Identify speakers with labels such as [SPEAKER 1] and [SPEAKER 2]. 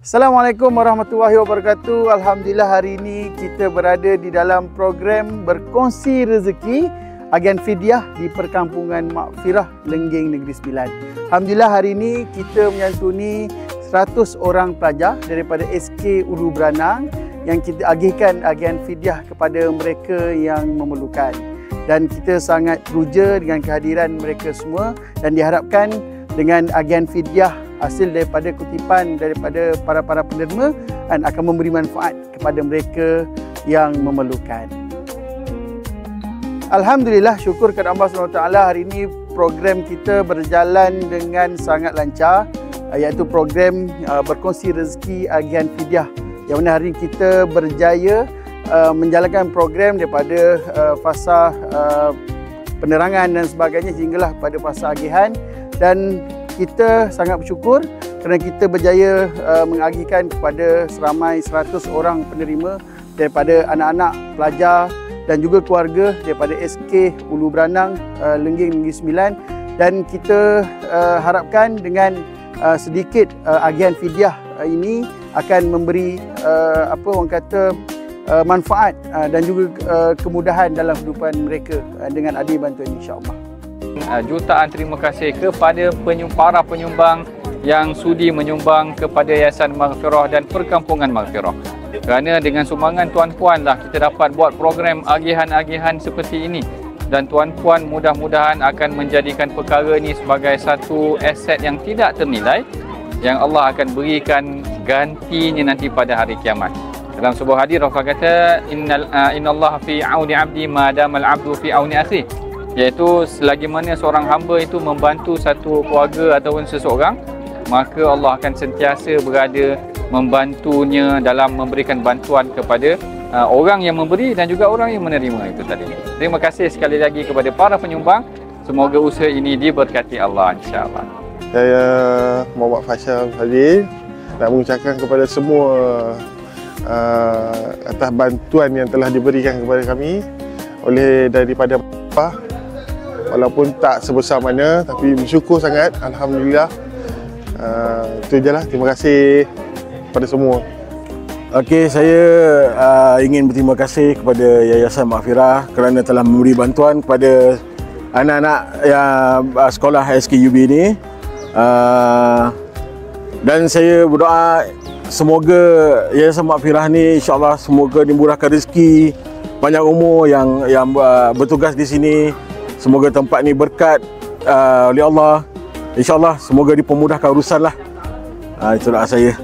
[SPEAKER 1] Assalamualaikum warahmatullahi wabarakatuh. Alhamdulillah hari ini kita berada di dalam program berkongsi rezeki Agen Fidyah di Perkampungan Maghfirah Lenggeng Negeri Sembilan. Alhamdulillah hari ini kita menyantuni 100 orang pelajar daripada SK Ulu Beranang yang kita agihkan agen fidyah kepada mereka yang memerlukan. Dan kita sangat teruja dengan kehadiran mereka semua dan diharapkan dengan agen fidyah hasil daripada kutipan daripada para penerima dan akan memberi manfaat kepada mereka yang memerlukan. Alhamdulillah, syukur kepada Allah SWT, hari ini program kita berjalan dengan sangat lancar, iaitu program berkongsi rezeki agen fidyah, yang mana hari ini kita berjaya menjalankan program daripada fasa penerangan dan sebagainya hinggalah pada fasa agihan. Dan kita sangat bersyukur kerana kita berjaya mengagihkan kepada seramai 100 orang penerima daripada anak-anak, pelajar dan juga keluarga daripada SK Ulu Beranang Lenggeng Negeri Sembilan. Dan kita harapkan dengan sedikit agihan fidyah ini akan memberi manfaat dan juga kemudahan dalam kehidupan mereka dengan adil bantuan, insya-Allah.
[SPEAKER 2] Jutaan terima kasih kepada para penyumbang yang sudi menyumbang kepada Yayasan Maghfirah dan Perkampungan Maghfirah. Kerana dengan sumbangan tuan-puan lah kita dapat buat program agihan-agihan seperti ini. Dan tuan-puan mudah-mudahan akan menjadikan perkara ini sebagai satu aset yang tidak ternilai, yang Allah akan berikan gantinya nanti pada hari kiamat. Dalam sebuah hadis Rasulullah kata, innallaha fi auni 'abdi ma damal 'abdu fi auni akhi. Iaitu selagi mana seorang hamba itu membantu satu keluarga ataupun seseorang, maka Allah akan sentiasa berada membantunya dalam memberikan bantuan kepada orang yang memberi dan juga orang yang menerima itu tadi. Terima kasih sekali lagi kepada para penyumbang. Semoga usaha ini diberkati Allah, insya-Allah.
[SPEAKER 3] Saya Muhammad Fashal Fadil nak mengucapkan kepada semua atas bantuan yang telah diberikan kepada kami oleh daripada Bapak. Walaupun tak sebesar mana, tapi bersyukur sangat, alhamdulillah. Itu je lah, terima kasih kepada semua.
[SPEAKER 4] Okey, saya ingin berterima kasih kepada Yayasan Maghfirah kerana telah memberi bantuan kepada anak-anak yang sekolah SKUB ini. Dan saya berdoa semoga Yayasan Maghfirah ni insya-Allah semoga dimurahkan rezeki, panjang umur yang bertugas di sini. Semoga tempat ni berkat oleh Allah. InsyaAllah semoga dipermudahkan urusan lah. Itu doa saya.